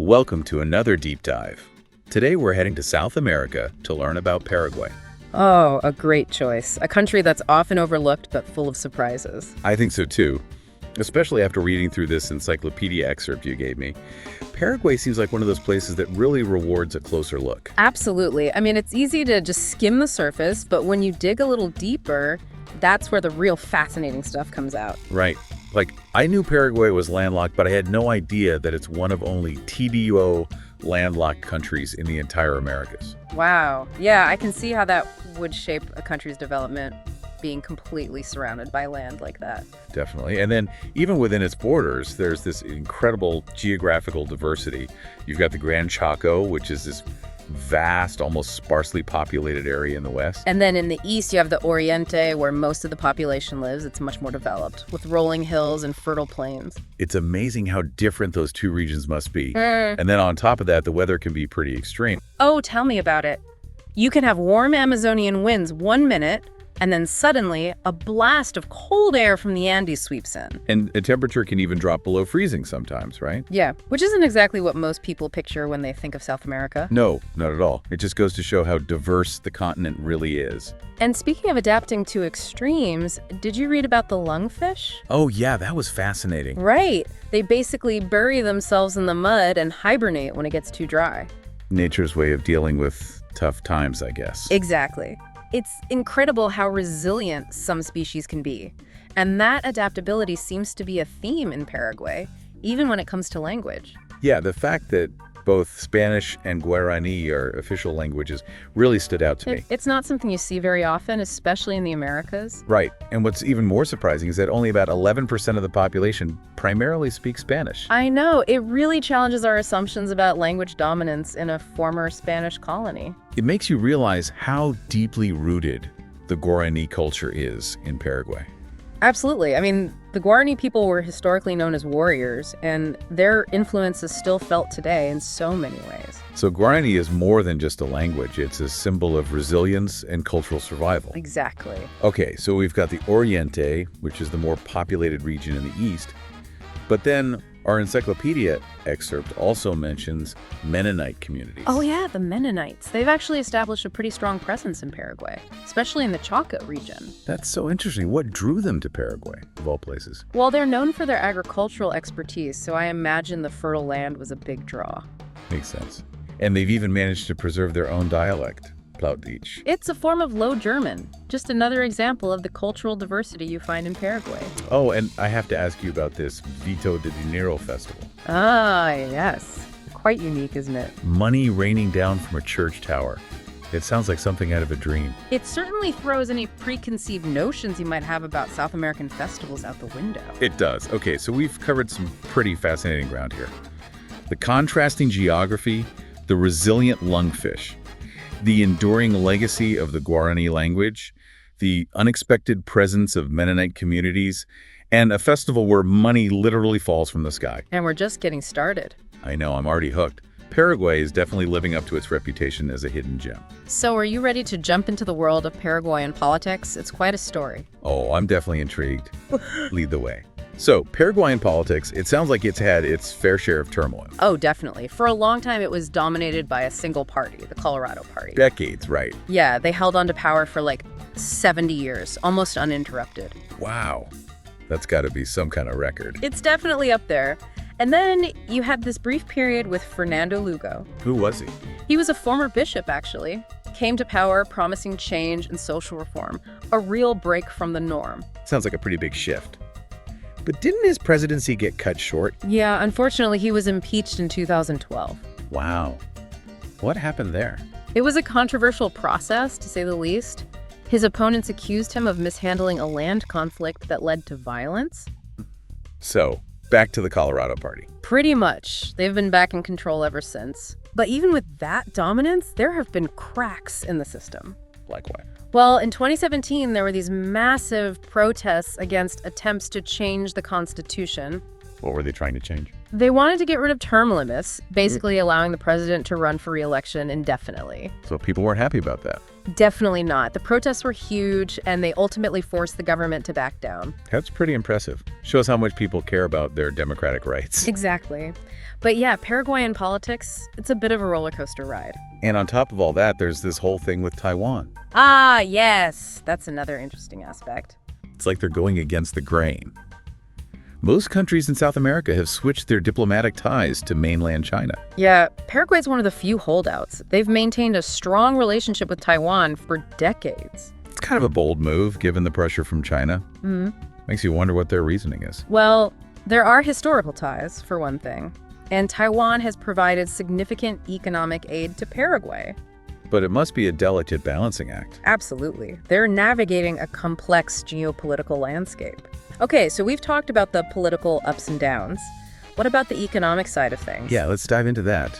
Welcome to another deep dive. Today we're heading to South America to learn about Paraguay. Oh, a great choice. A country that's often overlooked but full of surprises. I think so too, especially after reading through this encyclopedia excerpt you gave me. Paraguay seems like one of those places that really rewards a closer look. Absolutely. I mean, it's easy to just skim the surface, but when you dig a little deeper, that's where the real fascinating stuff comes out. Right. Like, I knew Paraguay was landlocked, but I had no idea that it's one of only TDO landlocked countries in the entire Americas. Wow. Yeah, I can see how that would shape a country's development, being completely surrounded by land like that. Definitely. And then even within its borders, there's this incredible geographical diversity. You've got the Grand Chaco, which is this vast, almost sparsely populated area in the west. And then in the east, you have the Oriente, where most of the population lives. It's much more developed, with rolling hills and fertile plains. It's amazing how different those two regions must be. And then on top of that, the weather can be pretty extreme. Oh, tell me about it. You can have warm Amazonian winds 1 minute, and then suddenly a blast of cold air from the Andes sweeps in. And the temperature can even drop below freezing sometimes, right? Yeah, which isn't exactly what most people picture when they think of South America. No, not at all. It just goes to show how diverse the continent really is. And speaking of adapting to extremes, did you read about the lungfish? Oh yeah, that was fascinating. Right. They basically bury themselves in the mud and hibernate when it gets too dry. Nature's way of dealing with tough times, I guess. Exactly. It's incredible how resilient some species can be. And that adaptability seems to be a theme in Paraguay, even when it comes to language. Yeah, the fact that both Spanish and Guarani are official languages really stood out to me. It's not something you see very often, especially in the Americas. Right. And what's even more surprising is that only about 11% of the population primarily speaks Spanish. I know. It really challenges our assumptions about language dominance in a former Spanish colony. It makes you realize how deeply rooted the Guarani culture is in Paraguay. Absolutely. I mean, the Guarani people were historically known as warriors, and their influence is still felt today in so many ways. So Guarani is more than just a language. It's a symbol of resilience and cultural survival. Exactly. Okay, so we've got the Oriente, which is the more populated region in the east. But then our encyclopedia excerpt also mentions Mennonite communities. Oh yeah, the Mennonites. They've actually established a pretty strong presence in Paraguay, especially in the Chaco region. That's so interesting. What drew them to Paraguay, of all places? Well, they're known for their agricultural expertise, so I imagine the fertile land was a big draw. Makes sense. And they've even managed to preserve their own dialect, Plautdicht. It's a form of Low German, just another example of the cultural diversity you find in Paraguay. Oh, and I have to ask you about this Vito de Dinero festival. Ah, yes. Quite unique, isn't it? Money raining down from a church tower. It sounds like something out of a dream. It certainly throws any preconceived notions you might have about South American festivals out the window. It does. Okay, so we've covered some pretty fascinating ground here. The contrasting geography, the resilient lungfish, the enduring legacy of the Guarani language, the unexpected presence of Mennonite communities, and a festival where money literally falls from the sky. And we're just getting started. I know, I'm already hooked. Paraguay is definitely living up to its reputation as a hidden gem. So are you ready to jump into the world of Paraguayan politics? It's quite a story. Oh, I'm definitely intrigued. Lead the way. So, Paraguayan politics, it sounds like it's had its fair share of turmoil. Oh, definitely. For a long time, it was dominated by a single party, the Colorado Party. Decades, right? Yeah, they held on to power for like 70 years, almost uninterrupted. Wow. That's got to be some kind of record. It's definitely up there. And then you had this brief period with Fernando Lugo. Who was he? He was a former bishop, actually. Came to power promising change and social reform, a real break from the norm. Sounds like a pretty big shift. But didn't his presidency get cut short? Yeah, unfortunately, he was impeached in 2012. Wow. What happened there? It was a controversial process, to say the least. His opponents accused him of mishandling a land conflict that led to violence. So, back to the Colorado Party. Pretty much. They've been back in control ever since. But even with that dominance, there have been cracks in the system. Like what? Well, in 2017, there were these massive protests against attempts to change the Constitution. What were they trying to change? They wanted to get rid of term limits, basically allowing the president to run for re-election indefinitely. So people weren't happy about that. Definitely not. The protests were huge, and they ultimately forced the government to back down. That's pretty impressive. Shows how much people care about their democratic rights. Exactly. But yeah, Paraguayan politics, it's a bit of a roller coaster ride. And on top of all that, there's this whole thing with Taiwan. Ah, yes. That's another interesting aspect. It's like they're going against the grain. Most countries in South America have switched their diplomatic ties to mainland China. Yeah, Paraguay's one of the few holdouts. They've maintained a strong relationship with Taiwan for decades. It's kind of a bold move, given the pressure from China. Makes you wonder what their reasoning is. Well, there are historical ties, for one thing. And Taiwan has provided significant economic aid to Paraguay. But it must be a delicate balancing act. Absolutely. They're navigating a complex geopolitical landscape. Okay, so we've talked about the political ups and downs. What about the economic side of things? Yeah, let's dive into that.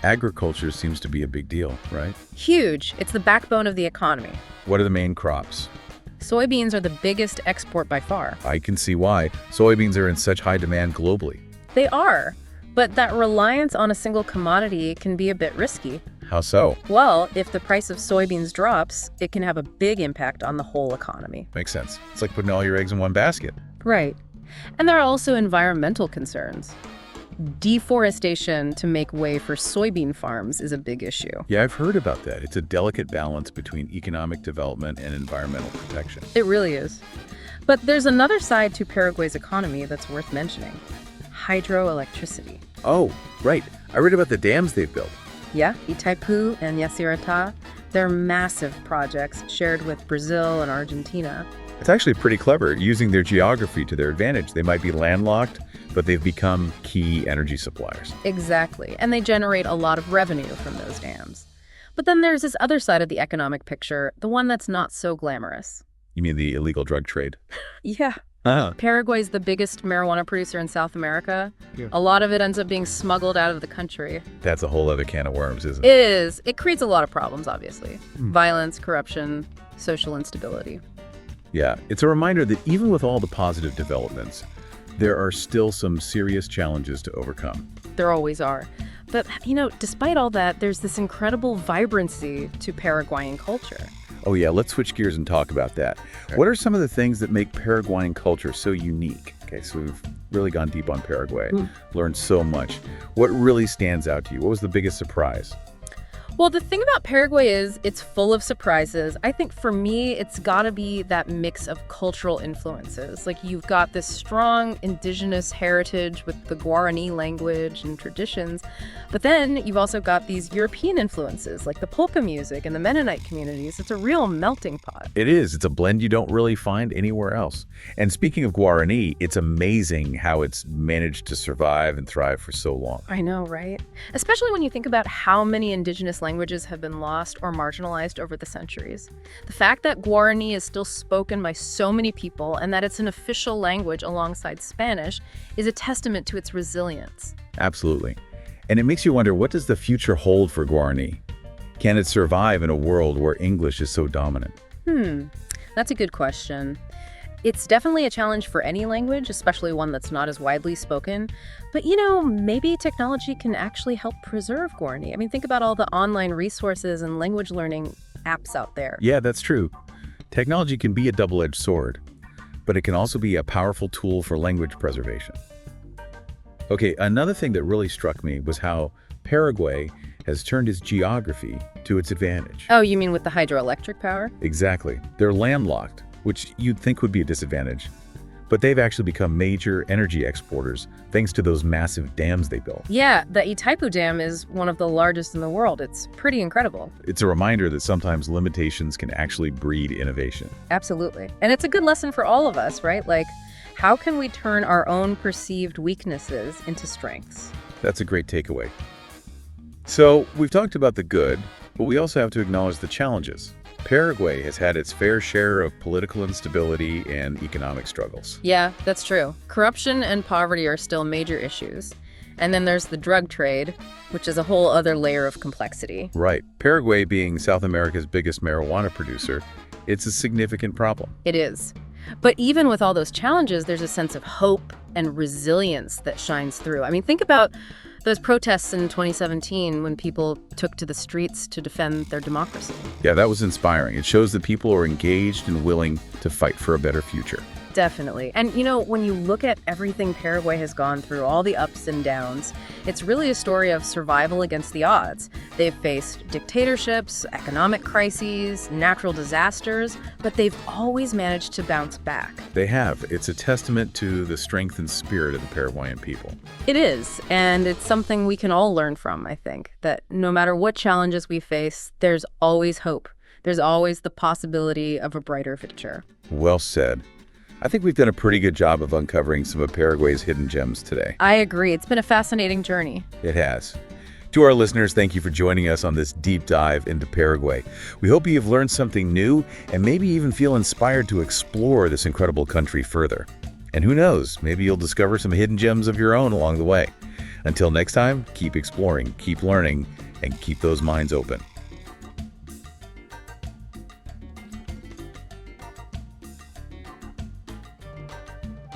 Agriculture seems to be a big deal, right? Huge. It's the backbone of the economy. What are the main crops? Soybeans are the biggest export by far. I can see why. Soybeans are in such high demand globally. They are. But that reliance on a single commodity can be a bit risky. How so? Well, if the price of soybeans drops, it can have a big impact on the whole economy. Makes sense. It's like putting all your eggs in one basket. Right. And there are also environmental concerns. Deforestation to make way for soybean farms is a big issue. Yeah, I've heard about that. It's a delicate balance between economic development and environmental protection. It really is. But there's another side to Paraguay's economy that's worth mentioning. Hydroelectricity. Oh, right. I read about the dams they've built. Yeah, Itaipu and Yacyretá, they're massive projects shared with Brazil and Argentina. It's actually pretty clever, using their geography to their advantage. They might be landlocked, but they've become key energy suppliers. Exactly, and they generate a lot of revenue from those dams. But then there's this other side of the economic picture, the one that's not so glamorous. You mean the illegal drug trade? Yeah. Ah. Paraguay's the biggest marijuana producer in South America. Yeah. A lot of it ends up being smuggled out of the country. That's a whole other can of worms, isn't It it? is. It creates a lot of problems, obviously. Violence, corruption, social instability. Yeah, it's a reminder that even with all the positive developments, there are still some serious challenges to overcome. There always are. But, despite all that, there's this incredible vibrancy to Paraguayan culture. Oh yeah, let's switch gears and talk about that. What are some of the things that make Paraguayan culture so unique? Okay, so we've really gone deep on Paraguay, learned so much. What really stands out to you? What was the biggest surprise? Well, the thing about Paraguay is it's full of surprises. I think for me, it's got to be that mix of cultural influences. Like you've got this strong indigenous heritage with the Guarani language and traditions, but then you've also got these European influences like the polka music and the Mennonite communities. It's a real melting pot. It is. It's a blend you don't really find anywhere else. And speaking of Guarani, it's amazing how it's managed to survive and thrive for so long. I know, right? Especially when you think about how many indigenous languages have been lost or marginalized over the centuries. The fact that Guarani is still spoken by so many people and that it's an official language alongside Spanish is a testament to its resilience. Absolutely. And it makes you wonder, what does the future hold for Guarani? Can it survive in a world where English is so dominant? That's a good question. It's definitely a challenge for any language, especially one that's not as widely spoken. But, maybe technology can actually help preserve Guarani. I mean, think about all the online resources and language learning apps out there. Yeah, that's true. Technology can be a double-edged sword, but it can also be a powerful tool for language preservation. Okay, another thing that really struck me was how Paraguay has turned its geography to its advantage. Oh, you mean with the hydroelectric power? Exactly. They're landlocked, which you'd think would be a disadvantage. But they've actually become major energy exporters thanks to those massive dams they built. Yeah, the Itaipu Dam is one of the largest in the world. It's pretty incredible. It's a reminder that sometimes limitations can actually breed innovation. Absolutely. And it's a good lesson for all of us, right? Like, how can we turn our own perceived weaknesses into strengths? That's a great takeaway. So, we've talked about the good, but we also have to acknowledge the challenges. Paraguay has had its fair share of political instability and economic struggles. Yeah, that's true. Corruption and poverty are still major issues. And then there's the drug trade, which is a whole other layer of complexity. Right. Paraguay being South America's biggest marijuana producer, it's a significant problem. It is. But even with all those challenges, there's a sense of hope and resilience that shines through. I mean, think about those protests in 2017 when people took to the streets to defend their democracy. Yeah, that was inspiring. It shows that people are engaged and willing to fight for a better future. Definitely. And, when you look at everything Paraguay has gone through, all the ups and downs, it's really a story of survival against the odds. They've faced dictatorships, economic crises, natural disasters, but they've always managed to bounce back. They have. It's a testament to the strength and spirit of the Paraguayan people. It is, and it's something we can all learn from, I think, that no matter what challenges we face, there's always hope. There's always the possibility of a brighter future. Well said. I think we've done a pretty good job of uncovering some of Paraguay's hidden gems today. I agree. It's been a fascinating journey. It has. To our listeners, thank you for joining us on this deep dive into Paraguay. We hope you've learned something new and maybe even feel inspired to explore this incredible country further. And who knows, maybe you'll discover some hidden gems of your own along the way. Until next time, keep exploring, keep learning, and keep those minds open.